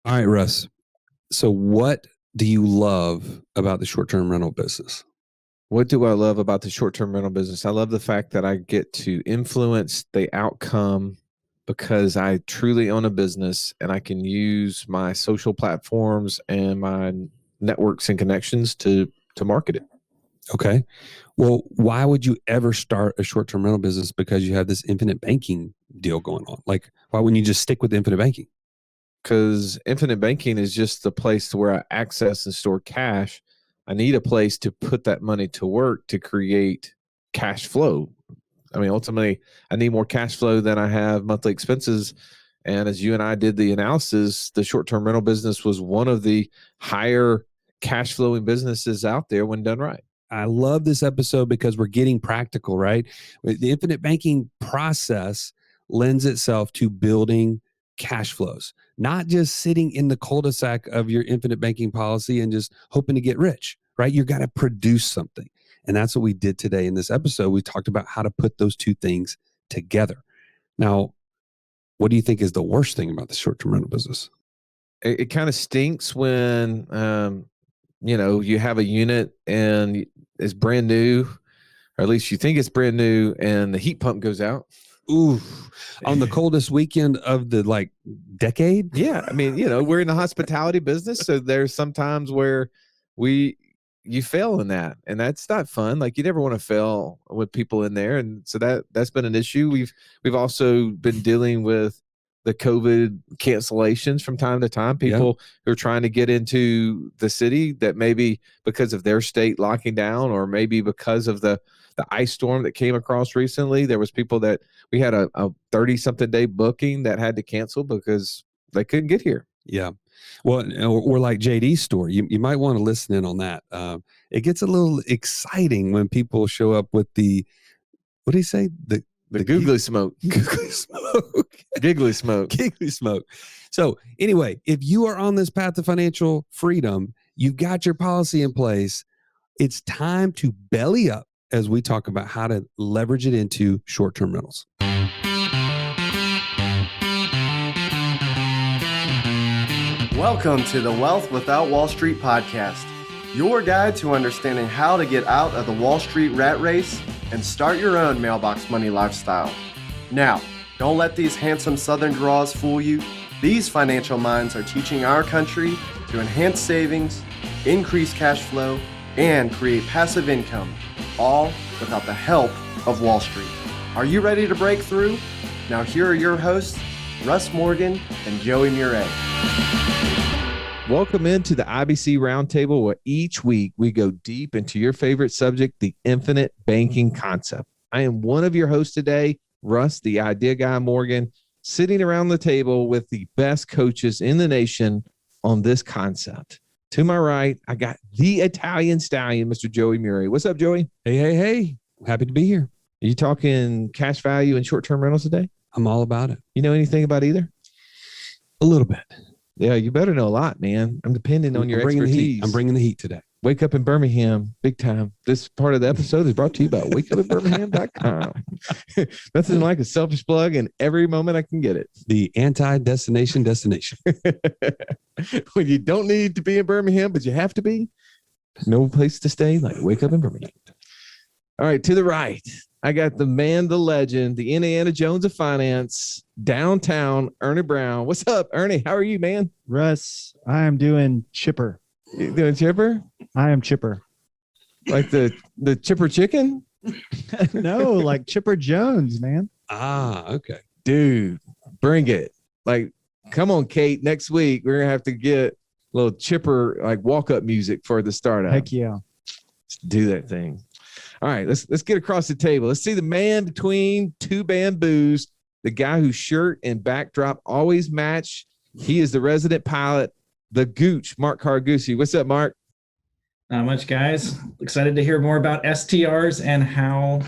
All right, Russ. So what do you love about the short-term rental business? What do I love about the short-term rental business? I love the fact that I get to influence the outcome because I truly own a business and I can use my social platforms and my networks and connections to market it. Okay. Well, why would you ever start a short-term rental business? Because you have this infinite banking deal going on. Like, why wouldn't you just stick with infinite banking? Because infinite banking is just the place to where I access and store cash. I need a place to put that money to work to create cash flow. I mean, ultimately, I need more cash flow than I have monthly expenses. And as you and I did the analysis, the short-term rental business was one of the higher cash flowing businesses out there when done right. I love this episode because we're getting practical, right? The infinite banking process lends itself to building cash flows, not just sitting in the cul-de-sac of your infinite banking policy and just hoping to get rich, right? You got to produce something. And that's what we did today in this episode. We talked about how to put those two things together. Now, what do you think is the worst thing about the short-term rental business? It kind of stinks when, you have a unit and it's brand new, or at least you think it's brand new, and the heat pump goes out. Ooh, on the coldest weekend of the decade. Yeah. I mean, we're in the hospitality business. So there's sometimes where you fail in that, and that's not fun. Like, you never want to fail with people in there. And so that's been an issue. We've also been dealing with the COVID cancellations from time to time. People who are trying to get into the city that maybe because of their state locking down, or maybe because of the ice storm that came across recently, there was people that we had a 30-something day booking that had to cancel because they couldn't get here. Yeah. Well, or like JD's story, you might want to listen in on that. It gets a little exciting when people show up with what do you say? The googly smoke. Googly smoke. Giggly smoke. Giggly smoke. So anyway, if you are on this path to financial freedom, you've got your policy in place, it's time to belly up as we talk about how to leverage it into short-term rentals. Welcome to the Wealth Without Wall Street podcast, your guide to understanding how to get out of the Wall Street rat race and start your own mailbox money lifestyle. Now, don't let these handsome Southern draws fool you. These financial minds are teaching our country to enhance savings, increase cash flow, and create passive income, all without the help of Wall Street. Are you ready to break through? Now here are your hosts, Russ Morgan and Joey Murray. Welcome into the IBC Roundtable, where each week we go deep into your favorite subject, the infinite banking concept. I am one of your hosts today, Russ, the idea guy Morgan, sitting around the table with the best coaches in the nation on this concept. To my right, I got the Italian stallion, Mr. Joey Murray. What's up, Joey? Hey. Happy to be here. Are you talking cash value and short-term rentals today? I'm all about it. You know anything about either? A little bit. Yeah, you better know a lot, man. I'm depending on your expertise. I'm bringing the heat today. Wake Up in Birmingham, big time. This part of the episode is brought to you by wakeupinbirmingham.com. Nothing like a selfish plug, and every moment I can get it. The anti-destination destination. When you don't need to be in Birmingham, but you have to be, no place to stay like Wake Up in Birmingham. All right, to the right, I got the man, the legend, the Indiana Jones of finance, downtown Ernie Brown. What's up, Ernie? How are you, man? Russ, I am doing chipper. You doing chipper? I am chipper. Like the chipper chicken? No, like Chipper Jones, man. Ah, okay. Dude, bring it. Like, come on, Kate. Next week, we're going to have to get a little chipper, like walk-up music for the startup. Heck yeah. Let's do that thing. All right, let's get across the table. Let's see the man between two bamboos, the guy whose shirt and backdrop always match. He is the resident pilot, the Gooch, Mark Cargucci. What's up, Mark? Not much, guys. Excited to hear more about STRs and how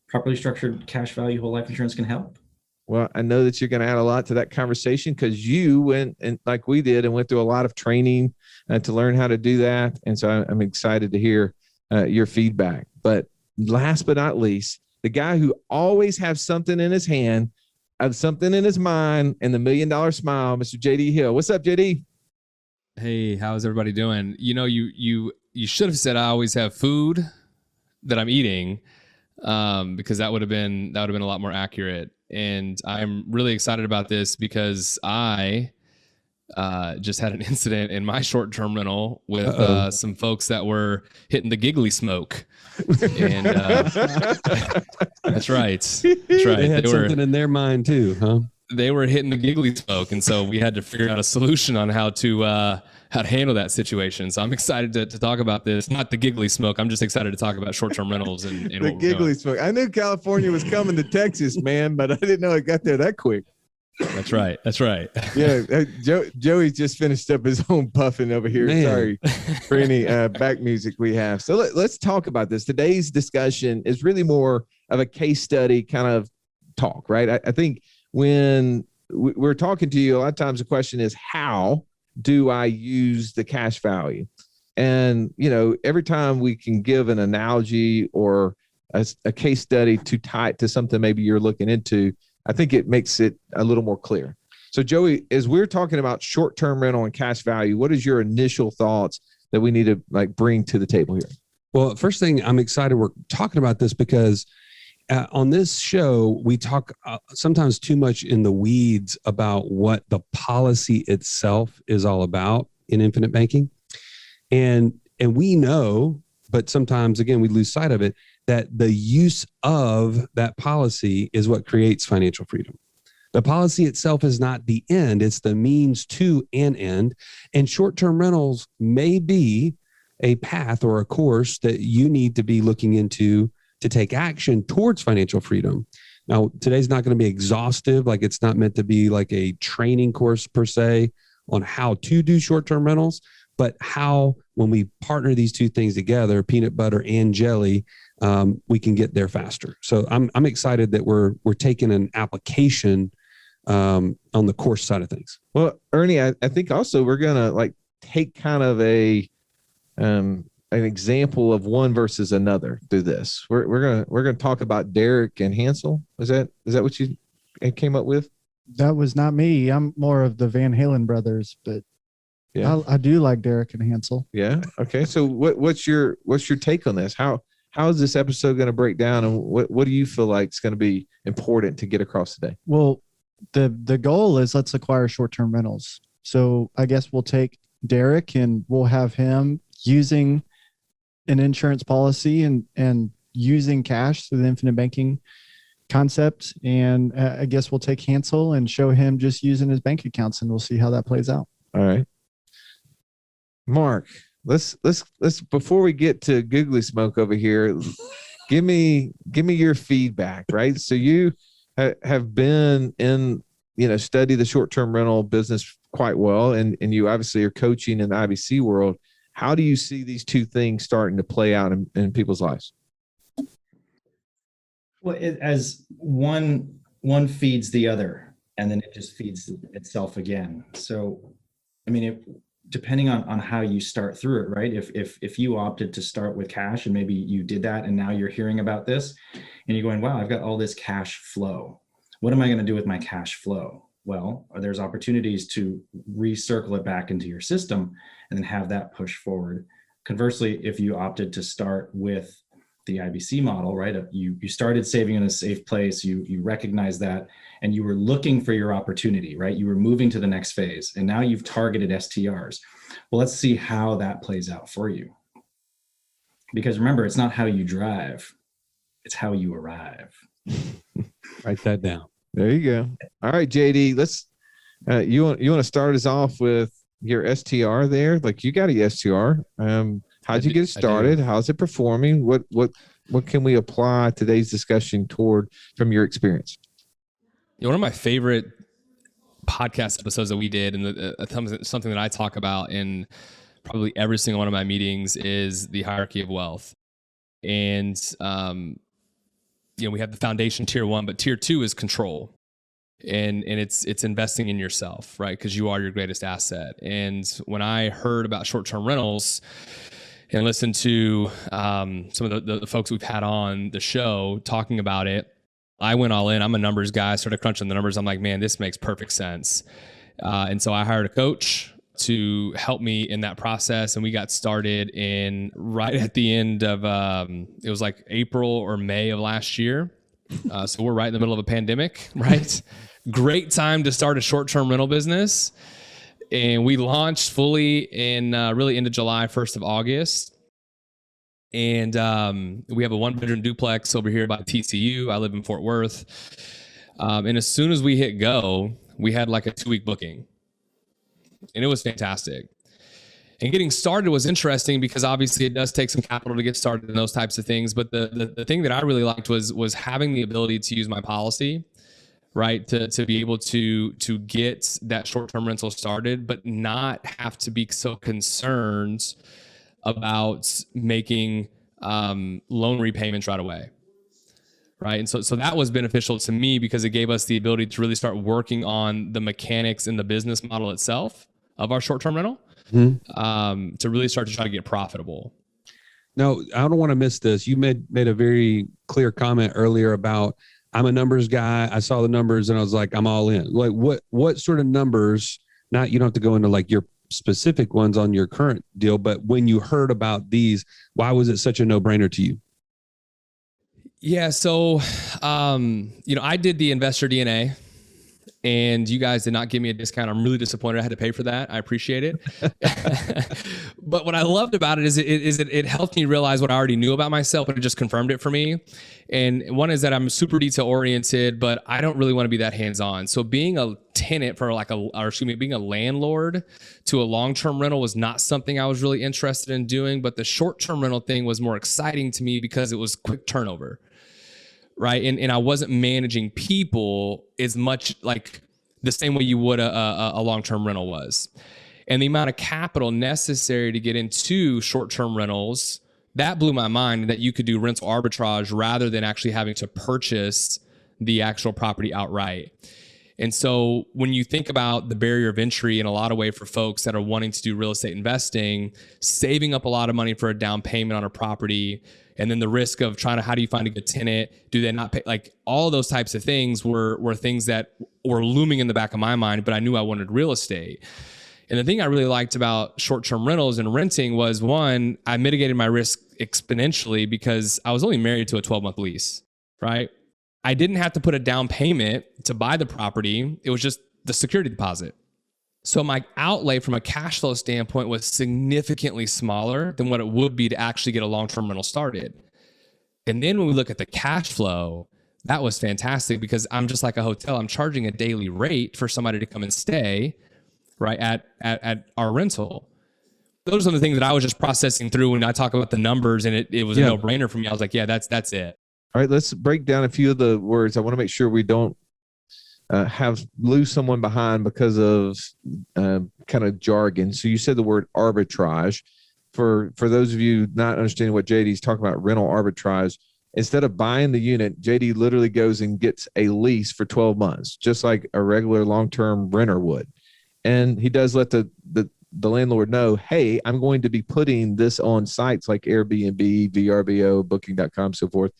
properly structured cash value whole life insurance can help. Well, I know that you're going to add a lot to that conversation because you went and like we did and went through a lot of training to learn how to do that. And so I'm excited to hear your feedback. But last but not least, the guy who always has something in his hand, something in his mind, and the $1 million smile, Mr. JD Hill. What's up, JD? Hey, how's everybody doing? You should have said I always have food that I'm eating, because that would have been a lot more accurate. And I'm really excited about this because I just had an incident in my short-term rental with some folks that were hitting the giggly smoke. And that's right. That's right. They had something in their mind too, huh? They were hitting the giggly smoke, and so we had to figure out a solution on how to handle that situation. So I'm excited to talk about this. Not the giggly smoke. I'm just excited to talk about short-term rentals and The giggly smoke. I knew California was coming to Texas, man, but I didn't know it got there that quick. That's right. That's right. Yeah, Joey just finished up his own puffing over here. Man. Sorry for any back music we have. So let's talk about this. Today's discussion is really more of a case study kind of talk, right? I think when we're talking to you, a lot of times the question is, how do I use the cash value? And, every time we can give an analogy or a case study to tie it to something maybe you're looking into, I think it makes it a little more clear. So Joey, as we're talking about short-term rental and cash value, what is your initial thoughts that we need to bring to the table here? Well, first thing, I'm excited we're talking about this because on this show, we talk sometimes too much in the weeds about what the policy itself is all about in infinite banking. And we know, but sometimes, again, we lose sight of it, that the use of that policy is what creates financial freedom. The policy itself is not the end. It's the means to an end. And short-term rentals may be a path or a course that you need to be looking into to take action towards financial freedom. Now, today's not going to be exhaustive. It's not meant to be like a training course per se on how to do short-term rentals, but how, when we partner these two things together, peanut butter and jelly, we can get there faster. So I'm excited that we're taking an application on the course side of things. Well, Ernie, I think also we're gonna take kind of an example of one versus another through this. We're gonna talk about Derek and Hansel. Is that what you came up with? That was not me. I'm more of the Van Halen brothers, but yeah, I do like Derek and Hansel. Yeah. Okay. So what's your take on this? How is this episode going to break down, and what do you feel like is going to be important to get across today? Well, the goal is let's acquire short-term rentals. So I guess we'll take Derek and we'll have him using an insurance policy and using cash through the infinite banking concept. And I guess we'll take Hansel and show him just using his bank accounts, and we'll see how that plays out. All right. Mark, let's before we get to googly smoke over here, give me your feedback, right? So you have been in, study the short-term rental business quite well, and you obviously are coaching in the IBC world. How do you see these two things starting to play out in people's lives? Well, as one feeds the other, and then it just feeds itself again. So, depending on how you start through it, right? If you opted to start with cash, and maybe you did that, and now you're hearing about this, and you're going, wow, I've got all this cash flow. What am I going to do with my cash flow? Well, there's opportunities to recircle it back into your system and then have that push forward. Conversely, if you opted to start with the IBC model, right? You started saving in a safe place, you recognize that, and you were looking for your opportunity, right? You were moving to the next phase, and now you've targeted STRs. Well, let's see how that plays out for you. Because remember, it's not how you drive, it's how you arrive. Write that down. There you go. All right, JD, let's you want to start us off with your STR there? You got a STR. How'd you get it started? How's it performing? What can we apply today's discussion toward from your experience? One of my favorite podcast episodes that we did, and something that I talk about in probably every single one of my meetings, is the hierarchy of wealth. And we have the foundation tier 1, but tier 2 is control. And it's investing in yourself, right? Because you are your greatest asset. And when I heard about short-term rentals and listened to some of the folks we've had on the show talking about it, I went all in. I'm a numbers guy. I started crunching the numbers. I'm like, man, this makes perfect sense. And so I hired a coach. to help me in that process. And we got started right at the end of, it was like April or May of last year. So we're right in the middle of a pandemic, right? Great time to start a short-term rental business. And we launched fully in really into July, 1st of August. And we have a 1-bedroom duplex over here by TCU. I live in Fort Worth. And as soon as we hit go, we had like a 2-week booking. And it was fantastic. And getting started was interesting because obviously it does take some capital to get started and those types of things. But the thing that I really liked was having the ability to use my policy, right? To be able to get that short-term rental started, but not have to be so concerned about making loan repayments right away. Right. And so that was beneficial to me because it gave us the ability to really start working on the mechanics and the business model itself of our short-term rental, to really start to try to get profitable. No, I don't want to miss this. You made a very clear comment earlier about, I'm a numbers guy. I saw the numbers and I was like, I'm all in. Like what sort of numbers, not, you don't have to go into like your specific ones on your current deal, but when you heard about these, why was it such a no-brainer to you? Yeah. So, I did the investor DNA and you guys did not give me a discount. I'm really disappointed I had to pay for that. I appreciate it. But what I loved about it is it helped me realize what I already knew about myself, but it just confirmed it for me. And one is that I'm super detail oriented, but I don't really want to be that hands-on. So being a tenant for being a landlord to a long-term rental was not something I was really interested in doing, but the short-term rental thing was more exciting to me because it was quick turnover. Right. And I wasn't managing people as much like the same way you would a long-term rental was. And the amount of capital necessary to get into short-term rentals, that blew my mind, that you could do rental arbitrage rather than actually having to purchase the actual property outright. And so when you think about the barrier of entry in a lot of way for folks that are wanting to do real estate investing, saving up a lot of money for a down payment on a property, and then the risk of how do you find a good tenant? Do they not pay? Like all those types of things were things that were looming in the back of my mind, but I knew I wanted real estate. And the thing I really liked about short-term rentals and renting was, one, I mitigated my risk exponentially because I was only married to a 12-month lease, right? I didn't have to put a down payment to buy the property. It was just the security deposit. So my outlay from a cash flow standpoint was significantly smaller than what it would be to actually get a long-term rental started. And then when we look at the cash flow, that was fantastic because I'm just like a hotel. I'm charging a daily rate for somebody to come and stay, right, at our rental. Those are some of the things that I was just processing through when I talk about the numbers, and it was a no-brainer for me. I was like, yeah, that's it. All right, let's break down a few of the words. I want to make sure we don't lose someone behind because of kind of jargon. So you said the word arbitrage. For those of you not understanding what JD's talking about, rental arbitrage, instead of buying the unit, JD literally goes and gets a lease for 12 months, just like a regular long-term renter would. And he does let the landlord know, hey, I'm going to be putting this on sites like Airbnb, VRBO, Booking.com, so forth,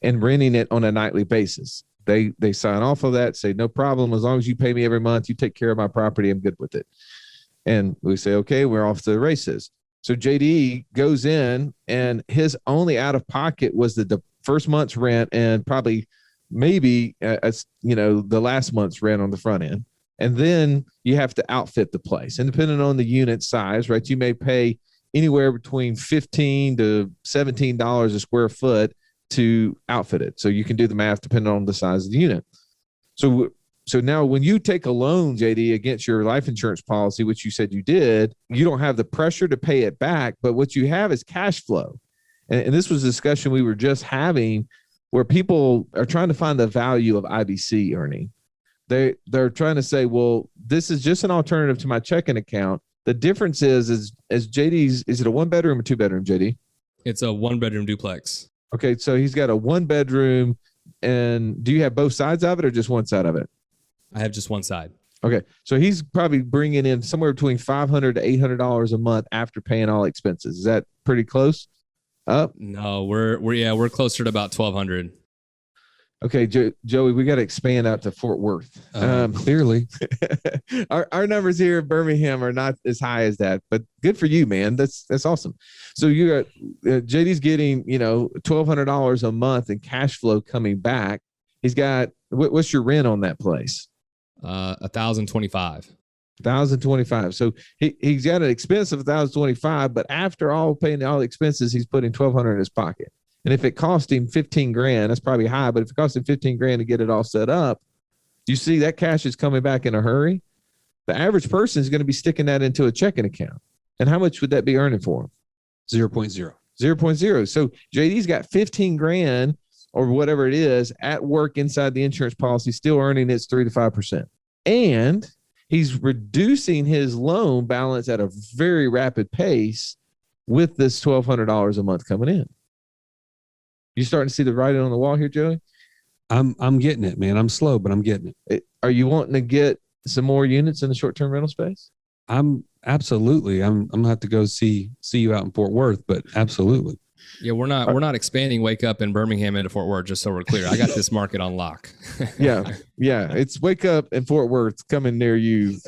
and renting it on a nightly basis. They sign off of that, say, no problem. As long as you pay me every month, you take care of my property, I'm good with it. And we say, okay, we're off to the races. So JD goes in and his only out of pocket was the first month's rent and maybe the last month's rent on the front end. And then you have to outfit the place. And depending on the unit size, right, you may pay anywhere between $15 to $17 a square foot to outfit it. So you can do the math depending on the size of the unit. So now when you take a loan, JD, against your life insurance policy, which you said you did, you don't have the pressure to pay it back, but what you have is cash flow. And this was a discussion we were just having where people are trying to find the value of IBC earning. They're trying to say, well, this is just an alternative to my checking account. The difference is JD's, is it a 1-bedroom or 2-bedroom, JD? It's a 1-bedroom duplex. Okay, so he's got a 1-bedroom, and do you have both sides of it or just one side of it? I have just one side. Okay, so he's probably bringing in somewhere between $500 to $800 a month after paying all expenses. Is that pretty close up? No, we're closer to about $1,200. Okay, Joey, we got to expand out to Fort Worth. Clearly, our numbers here in Birmingham are not as high as that, but good for you, man. That's awesome. So you got JD's getting $1,200 a month in cash flow coming back. He's got what's your rent on that place? $1,025. $1,025. So he's got an expense of $1,025, but after all paying all the expenses, he's putting $1,200 in his pocket. And if it cost him 15 grand, that's probably high, but if it cost him 15 grand to get it all set up, you see that cash is coming back in a hurry. The average person is going to be sticking that into a checking account. And how much would that be earning for him? 0.0. 0.0. So JD's got 15 grand or whatever it is at work inside the insurance policy, still earning its 3 to 5%. And he's reducing his loan balance at a very rapid pace with this $1,200 a month coming in. You starting to see the writing on the wall here, Joey? I'm getting it, man. I'm slow, but I'm getting it. Are you wanting to get some more units in the short-term rental space? I'm absolutely. I'm gonna have to go see you out in Fort Worth, but absolutely. Yeah, we're not expanding Wake Up in Birmingham into Fort Worth, just so we're clear. I got this market on lock. Yeah. It's Wake Up in Fort Worth coming near you.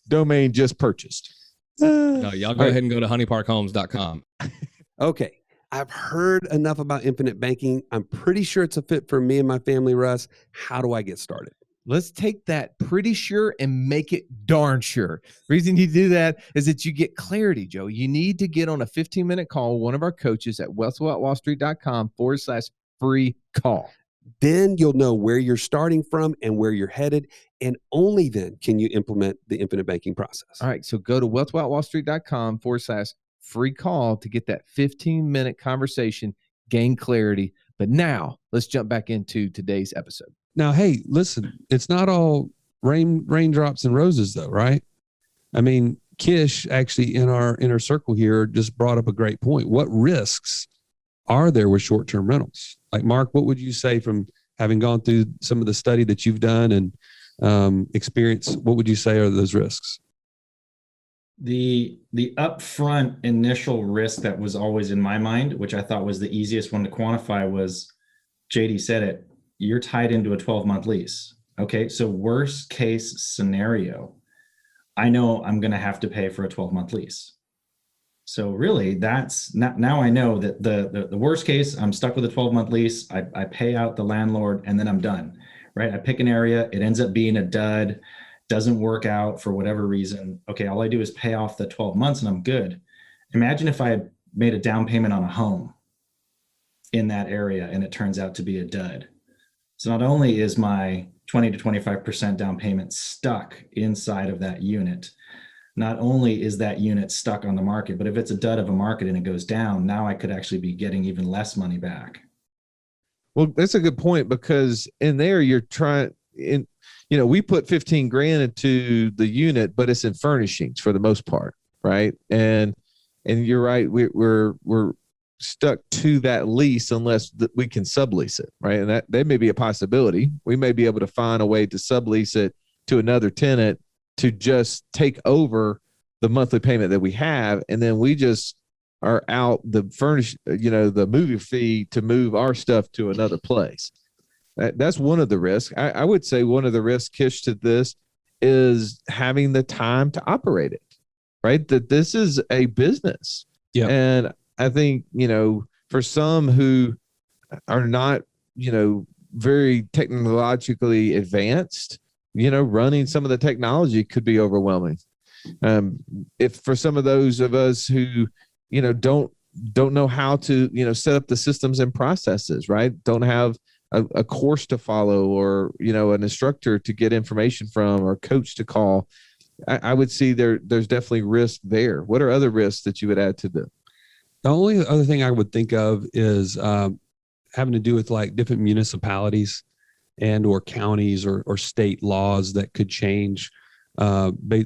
Domain just purchased. No, y'all go ahead and go to honeyparkhomes.com. Okay. I've heard enough about infinite banking. I'm pretty sure it's a fit for me and my family, Russ. How do I get started? Let's take that pretty sure and make it darn sure. Reason you do that is that you get clarity, Joe. You need to get on a 15-minute call with one of our coaches at wealthwithoutwallstreet.com/free call. Then you'll know where you're starting from and where you're headed. And only then can you implement the infinite banking process. All right. So go to wealthwithoutwallstreet.com/free call to get that 15-minute conversation, gain clarity. But now let's jump back into today's episode. Now, hey, listen, it's not all raindrops and roses though, right? I mean, Kish actually in our inner circle here just brought up a great point. What risks are there with short-term rentals? Like Mark, what would you say from having gone through some of the study that you've done and experience? What would you say are those risks? The upfront initial risk that was always in my mind, which I thought was the easiest one to quantify, was JD said it. You're tied into a 12-month lease. Okay, so worst case scenario, I know I'm going to have to pay for a 12-month lease. So really, that's now I know that the worst case, I'm stuck with a 12-month lease. I pay out the landlord and then I'm done, right? I pick an area, it ends up being a dud, doesn't work out for whatever reason. Okay, all I do is pay off the 12 months and I'm good. Imagine if I had made a down payment on a home in that area and it turns out to be a dud. So not only is my 20 to 25% down payment stuck inside of that unit, not only is that unit stuck on the market, but if it's a dud of a market and it goes down, now I could actually be getting even less money back. Well, that's a good point, because in there you're trying in, we put 15 grand into the unit, but it's in furnishings for the most part. Right. And you're right. We're stuck to that lease unless we can sublease it. Right. And that may be a possibility. We may be able to find a way to sublease it to another tenant to just take over the monthly payment that we have. And then we just are out the the movie fee to move our stuff to another place. That's one of the risks. I would say one of the risks, Kish, to this is having the time to operate it, right? That this is a business. Yeah. And I think, for some who are not, very technologically advanced, running some of the technology could be overwhelming. If for some of those of us who, don't know how to, set up the systems and processes, right? Don't have a course to follow or, an instructor to get information from or coach to call, I would see there's definitely risk there. What are other risks that you would add to them? The only other thing I would think of is having to do with like different municipalities and or counties or state laws that could change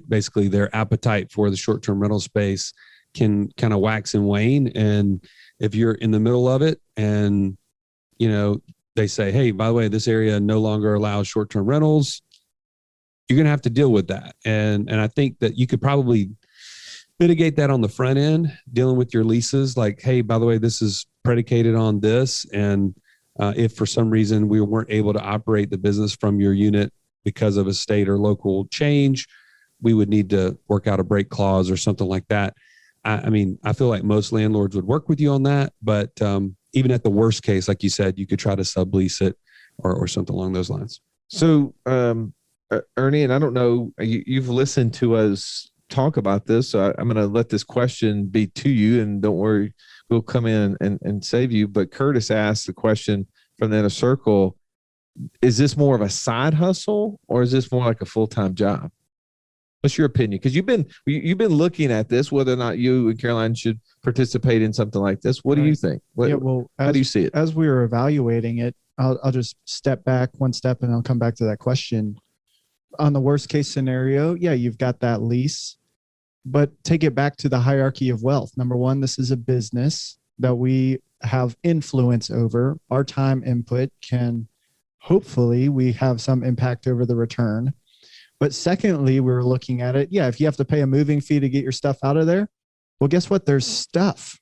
basically their appetite for the short-term rental space can kind of wax and wane. And if you're in the middle of it and, they say, hey, by the way, this area no longer allows short-term rentals, you're going to have to deal with that. And I think that you could probably mitigate that on the front end, dealing with your leases. Like, hey, by the way, this is predicated on this. And If for some reason we weren't able to operate the business from your unit because of a state or local change, we would need to work out a break clause or something like that. I mean, I feel like most landlords would work with you on that, but even at the worst case, like you said, you could try to sublease it or something along those lines. So, Ernie, and I don't know, you've listened to us talk about this, so I'm going to let this question be to you, and don't worry, we'll come in and save you. But Curtis asked the question from the inner circle: is this more of a side hustle, or is this more like a full-time job? What's your opinion? Because you've been looking at this, whether or not you and Caroline should participate in something like this. What do you think? How do you see it? As we were evaluating it, I'll just step back one step and I'll come back to that question. On the worst case scenario, yeah, you've got that lease, but take it back to the hierarchy of wealth. Number one, this is a business that we have influence over. Our time input can, hopefully, we have some impact over the return. But secondly, we were looking at it. Yeah, if you have to pay a moving fee to get your stuff out of there, well, guess what? There's stuff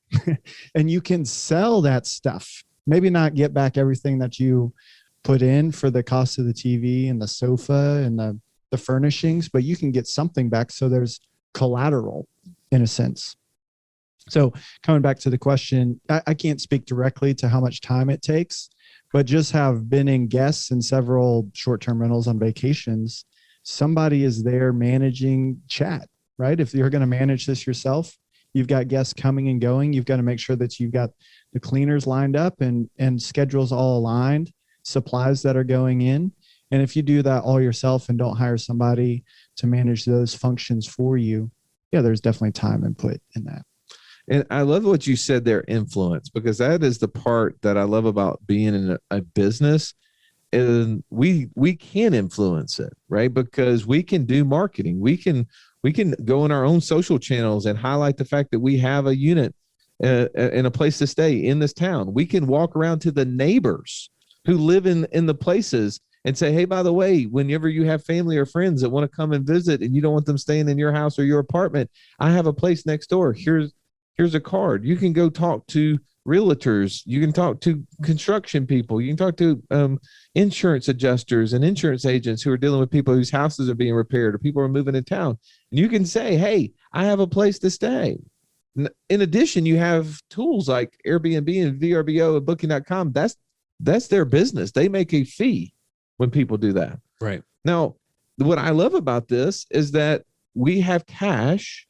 and you can sell that stuff. Maybe not get back everything that you put in for the cost of the TV and the sofa and the furnishings, but you can get something back. So there's collateral in a sense. So coming back to the question, I can't speak directly to how much time it takes, but just have been in guests in several short-term rentals on vacations. Somebody is there managing chat, right? If you're going to manage this yourself, you've got guests coming and going. You've got to make sure that you've got the cleaners lined up and schedules all aligned, supplies that are going in. And if you do that all yourself and don't hire somebody to manage those functions for you, yeah, there's definitely time input in that. And I love what you said there, influence, because that is the part that I love about being in a business. And we can influence it, right? Because we can do marketing. We can go in our own social channels and highlight the fact that we have a unit and a place to stay in this town. We can walk around to the neighbors who live in the places and say, hey, by the way, whenever you have family or friends that want to come and visit and you don't want them staying in your house or your apartment, I have a place next door. Here's a card. You can go talk to realtors. You can talk to construction people. You can talk to insurance adjusters and insurance agents who are dealing with people whose houses are being repaired or people are moving in town. And you can say, hey, I have a place to stay. In addition, you have tools like Airbnb and VRBO and Booking.com. That's their business. They make a fee when people do that. Right. Now, what I love about this is that we have cash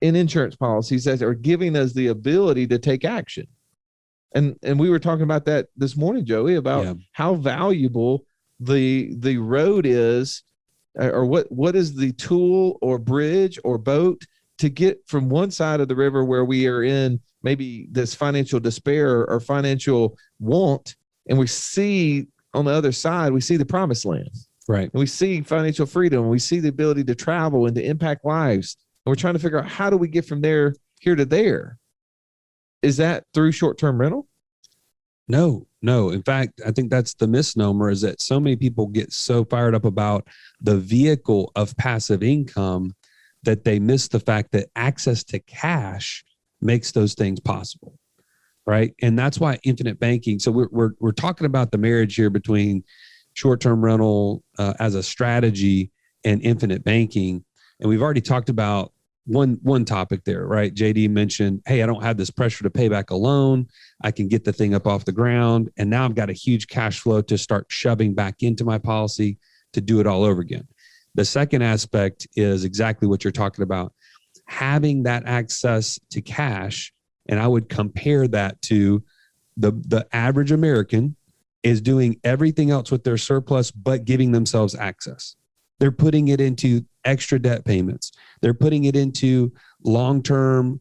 in insurance policies that are giving us the ability to take action. And we were talking about that this morning, Joey, about how valuable the road is, or what is the tool or bridge or boat to get from one side of the river where we are in maybe this financial despair or financial want, and we see on the other side, we see the promised land. Right. And we see financial freedom, and we see the ability to travel and to impact lives. And we're trying to figure out, how do we get from here to there? Is that through short-term rental? No. In fact, I think that's the misnomer, is that so many people get so fired up about the vehicle of passive income that they miss the fact that access to cash makes those things possible. Right. And that's why infinite banking. So we're talking about the marriage here between short-term rental as a strategy and infinite banking. And we've already talked about one topic there, right? JD mentioned, hey, I don't have this pressure to pay back a loan. I can get the thing up off the ground. And now I've got a huge cash flow to start shoving back into my policy to do it all over again. The second aspect is exactly what you're talking about, having that access to cash. And I would compare that to the average American is doing everything else with their surplus, but giving themselves access. They're putting it into extra debt payments. They're putting it into long-term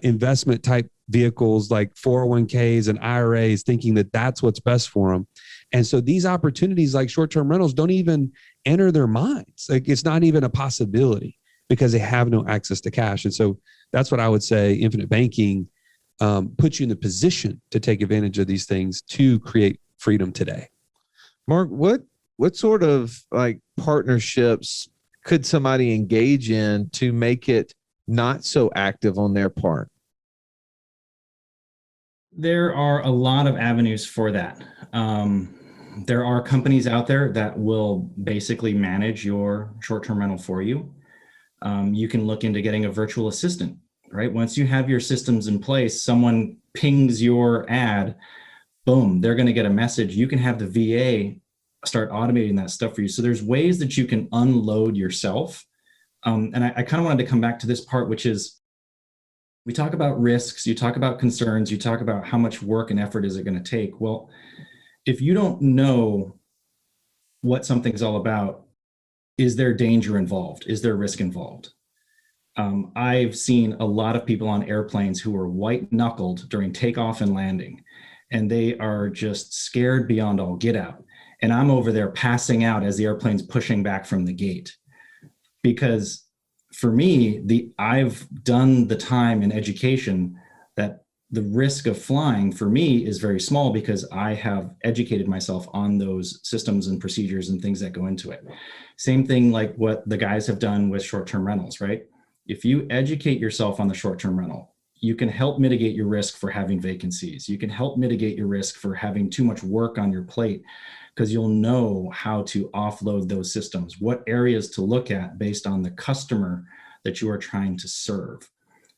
investment type vehicles like 401ks and IRAs, thinking that that's what's best for them. And so these opportunities like short-term rentals don't even enter their minds. Like, it's not even a possibility because they have no access to cash. And so that's what I would say infinite banking puts you in the position to take advantage of these things to create freedom today. Mark, what sort of like partnerships could somebody engage in to make it not so active on their part? There are a lot of avenues for that. There are companies out there that will basically manage your short-term rental for you. You can look into getting a virtual assistant, right? Once you have your systems in place, someone pings your ad, boom, they're going to get a message. You can have the VA start automating that stuff for you. So there's ways that you can unload yourself. And I kind of wanted to come back to this part, which is we talk about risks, you talk about concerns, you talk about how much work and effort is it going to take. Well, if you don't know what something's all about, is there danger involved? Is there risk involved? I've seen a lot of people on airplanes who are white knuckled during takeoff and landing, and they are just scared beyond all get out. And I'm over there passing out as the airplane's pushing back from the gate. Because for me, I've done the time in education that the risk of flying for me is very small because I have educated myself on those systems and procedures and things that go into it. Same thing like what the guys have done with short-term rentals, right? If you educate yourself on the short-term rental, you can help mitigate your risk for having vacancies. You can help mitigate your risk for having too much work on your plate because you'll know how to offload those systems, what areas to look at based on the customer that you are trying to serve.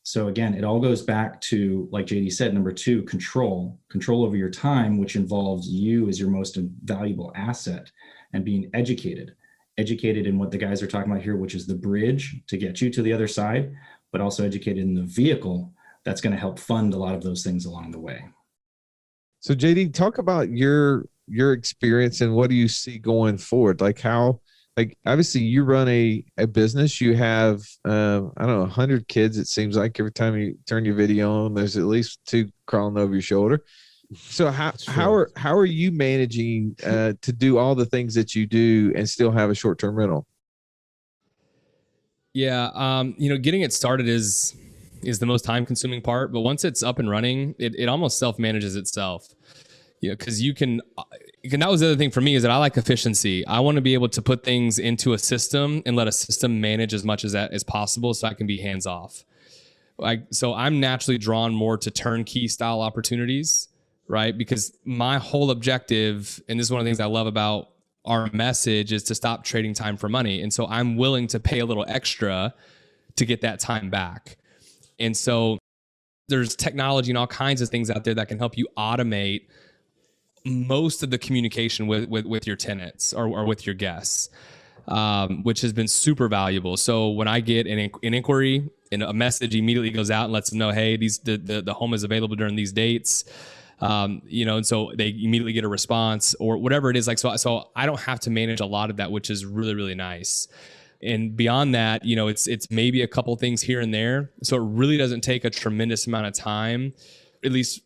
So again, it all goes back to, like JD said, number 2, control over your time, which involves you as your most valuable asset, and being educated in what the guys are talking about here, which is the bridge to get you to the other side, but also educated in the vehicle that's going to help fund a lot of those things along the way. So JD, talk about your experience and what do you see going forward? Like how, like obviously you run a business, you have, I don't know, 100 kids. It seems like every time you turn your video on, there's at least 2 crawling over your shoulder. So how are you managing to do all the things that you do and still have a short-term rental? Yeah. Getting it started is the most time consuming part, but once it's up and running, it almost self-manages itself. Cause that was the other thing for me is that I like efficiency. I want to be able to put things into a system and let a system manage as much as that as possible so I can be hands off. So I'm naturally drawn more to turnkey style opportunities, right? Because my whole objective, and this is one of the things I love about our message, is to stop trading time for money. And so I'm willing to pay a little extra to get that time back. And so there's technology and all kinds of things out there that can help you automate most of the communication with your tenants or with your guests, which has been super valuable. So when I get an inquiry and a message immediately goes out and lets them know, hey, the home is available during these dates, and so they immediately get a response or whatever it is. Like, so I don't have to manage a lot of that, which is really, really nice. And beyond that, it's maybe a couple things here and there. So it really doesn't take a tremendous amount of time, at least,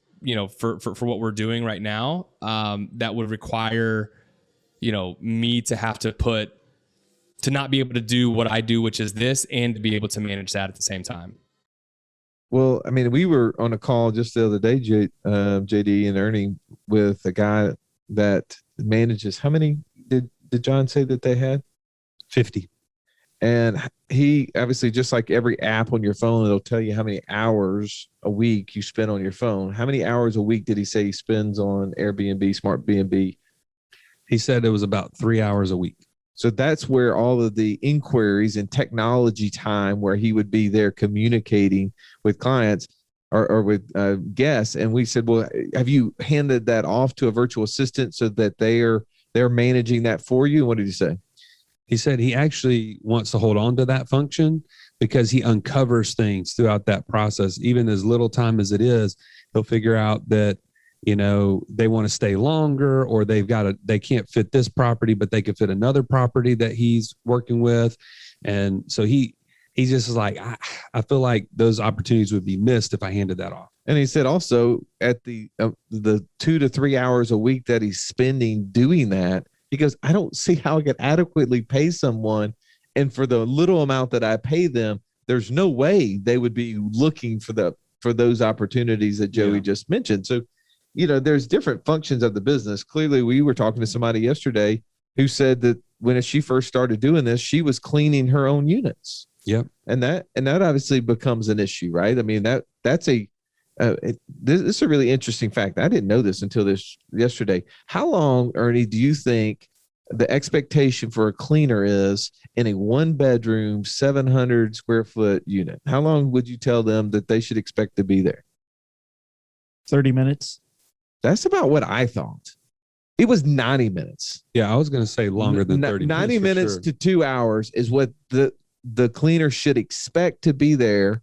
for what we're doing right now, that would require, me to have to not be able to do what I do, which is this, and to be able to manage that at the same time. Well, I mean, we were on a call just the other day, JD and Ernie, with a guy that manages, how many did John say that they had? 50. And he obviously, just like every app on your phone, it'll tell you how many hours a week you spend on your phone. How many hours a week did he say he spends on Airbnb, Smart B&B? He said it was about 3 hours a week. So that's where all of the inquiries and technology time where he would be there communicating with clients or with guests. And we said, well, have you handed that off to a virtual assistant so that they're managing that for you? What did he say? He said he actually wants to hold on to that function because he uncovers things throughout that process. Even as little time as it is, he'll figure out that, they want to stay longer, or they can't fit this property, but they could fit another property that he's working with. And so he just is like, I feel like those opportunities would be missed if I handed that off. And he said also at the 2 to 3 hours a week that he's spending doing that, he goes, I don't see how I could adequately pay someone. And for the little amount that I pay them, there's no way they would be looking for those opportunities that Joey just mentioned. So, there's different functions of the business. Clearly, we were talking to somebody yesterday who said that when she first started doing this, she was cleaning her own units. Yep. And that obviously becomes an issue, right? I mean, that's a This is a really interesting fact. I didn't know this until yesterday. How long, Ernie, do you think the expectation for a cleaner is in a 1-bedroom, 700 square foot unit? How long would you tell them that they should expect to be there? 30 minutes. That's about what I thought. It was 90 minutes. Yeah, I was going to say longer than 30 minutes. 90 minutes sure. to 2 hours is what the cleaner should expect to be there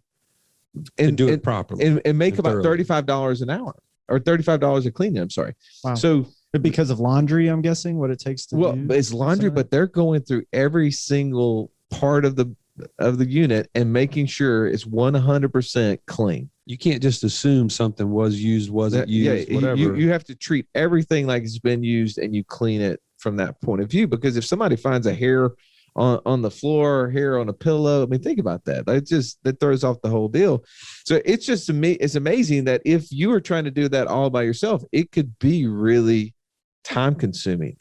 and do it properly and make about thoroughly. $35 an hour or $35 a cleaning. I'm sorry. Wow. So Because of laundry, I'm guessing what it takes to do. it's laundry, but they're going through every single part of the unit and making sure it's 100% clean. You can't just assume something was used, wasn't used, whatever. You have to treat everything like it's been used, and you clean it from that point of view. Because if somebody finds a hair on the floor, hair on a pillow, I mean, think about that. That throws off the whole deal. So it's amazing that if you were trying to do that all by yourself, it could be really time consuming.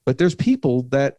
But there's people that,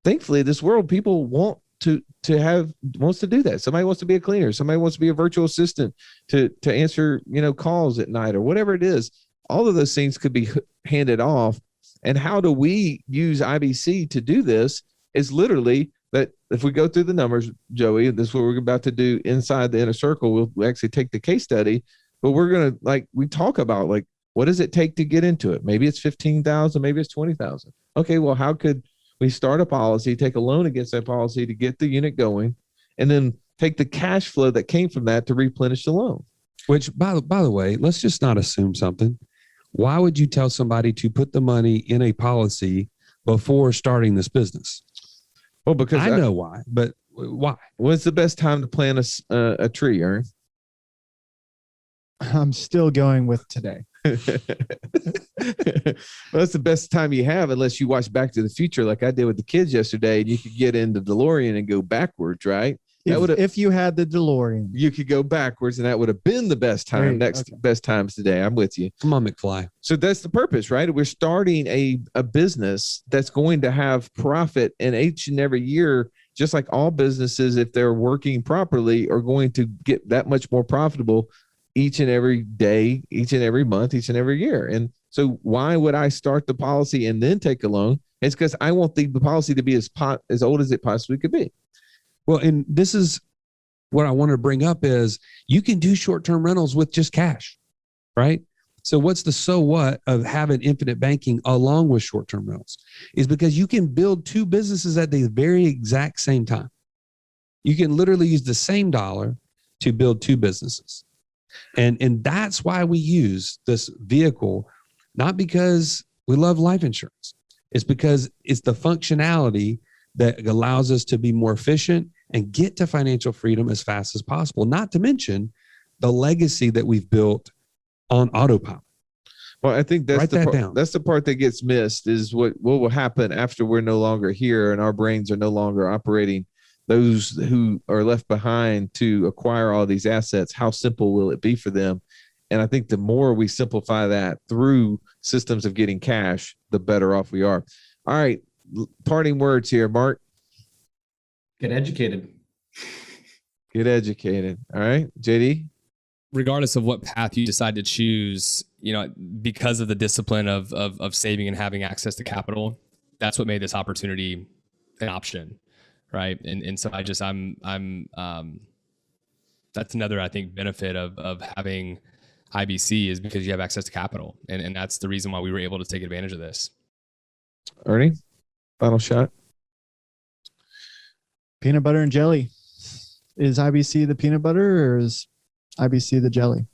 thankfully, this world, people wants to do that. Somebody wants to be a cleaner. Somebody wants to be a virtual assistant to answer, calls at night or whatever it is. All of those things could be handed off. And how do we use IBC to do this? Is literally that if we go through the numbers, Joey, this is what we're about to do inside the inner circle. We'll actually take the case study, but we're going to we talk about what does it take to get into it? Maybe it's 15,000, maybe it's 20,000. Okay. Well, how could we start a policy, take a loan against that policy to get the unit going, and then take the cash flow that came from that to replenish the loan? Which, by the way, let's just not assume something. Why would you tell somebody to put the money in a policy before starting this business? Well, because I know why, but why? When's the best time to plant a tree, Ern? I'm still going with today. Well, that's the best time you have, unless you watch Back to the Future like I did with the kids yesterday, and you could get into DeLorean and go backwards, right? If you had the DeLorean, you could go backwards, and that would have been the best time. Best times today. I'm with you. Come on, McFly. So that's the purpose, right? We're starting a business that's going to have profit, and each and every year, just like all businesses, if they're working properly, are going to get that much more profitable each and every day, each and every month, each and every year. And so why would I start the policy and then take a loan? It's because I want the policy to be as old as it possibly could be. Well, and this is what I want to bring up is you can do short-term rentals with just cash, right? So what's the so what of having infinite banking along with short-term rentals is because you can build two businesses at the very exact same time. You can literally use the same dollar to build two businesses. And that's why we use this vehicle, not because we love life insurance. It's because it's the functionality that allows us to be more efficient and get to financial freedom as fast as possible, not to mention the legacy that we've built on autopilot. Well, I think that's Write the part that gets missed is what will happen after we're no longer here and our brains are no longer operating. Those who are left behind to acquire all these assets, how simple will it be for them? And I think the more we simplify that through systems of getting cash, the better off we are. All right. Parting words here, Mark. Get educated. Get educated. All right. JD. Regardless of what path you decide to choose, because of the discipline of saving and having access to capital, that's what made this opportunity an option. Right. And so that's another, I think, benefit of having IBC is because you have access to capital. And that's the reason why we were able to take advantage of this. Ernie, final shot. Peanut butter and jelly. Is IBC the peanut butter or is IBC the jelly?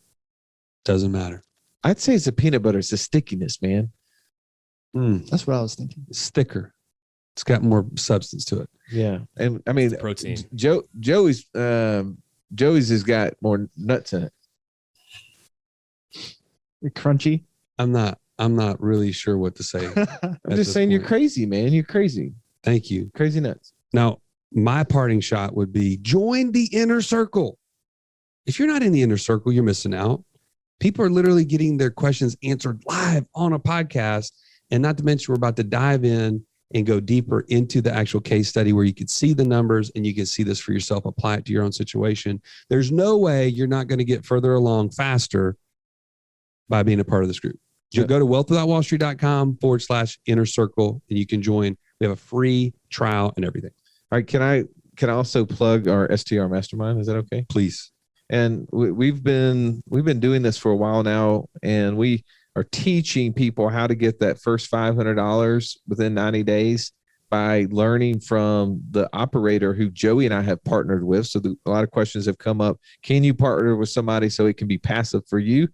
Doesn't matter. I'd say it's the peanut butter. It's the stickiness, man. That's what I was thinking. It's thicker. It's got more substance to it. Yeah. And I mean, protein. Joey's has got more nuts in it. Crunchy. I'm not really sure what to say. I'm just saying you're crazy, man. You're crazy. Thank you. Crazy nuts. Now, my parting shot would be join the inner circle. If you're not in the inner circle, you're missing out. People are literally getting their questions answered live on a podcast. And not to mention, we're about to dive in and go deeper into the actual case study where you can see the numbers and you can see this for yourself, apply it to your own situation. There's no way you're not going to get further along faster by being a part of this group. Yep. Go to wealthwithoutwallstreet.com/inner circle and you can join. We have a free trial and everything. All right. Can I also plug our STR mastermind? Is that okay? Please. And we've been doing this for a while now, and we are teaching people how to get that first $500 within 90 days by learning from the operator who Joey and I have partnered with. So a lot of questions have come up. Can you partner with somebody so it can be passive for you?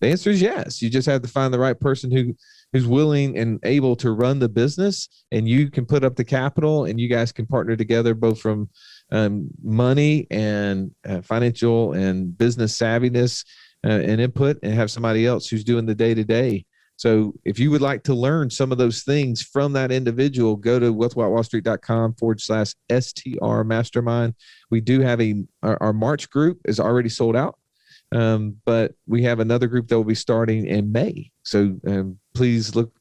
The answer is yes. You just have to find the right person who's willing and able to run the business, and you can put up the capital, and you guys can partner together both from money and financial and business savviness and input, and have somebody else who's doing the day-to-day. So if you would like to learn some of those things from that individual, go to wealthwithoutwallstreet.com/STR mastermind. We do have our March group is already sold out. But we have another group that will be starting in May. So please look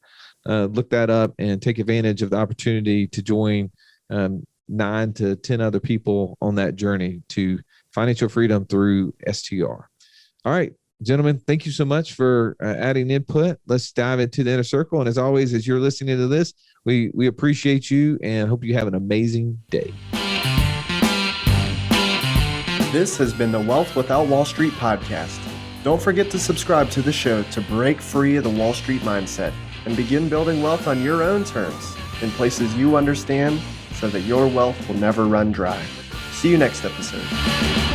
that up and take advantage of the opportunity to join 9 to 10 other people on that journey to financial freedom through STR. All right, gentlemen, thank you so much for adding input. Let's dive into the inner circle. And as always, as you're listening to this, we appreciate you and hope you have an amazing day. This has been the Wealth Without Wall Street podcast. Don't forget to subscribe to the show to break free of the Wall Street mindset and begin building wealth on your own terms in places you understand so that your wealth will never run dry. See you next episode.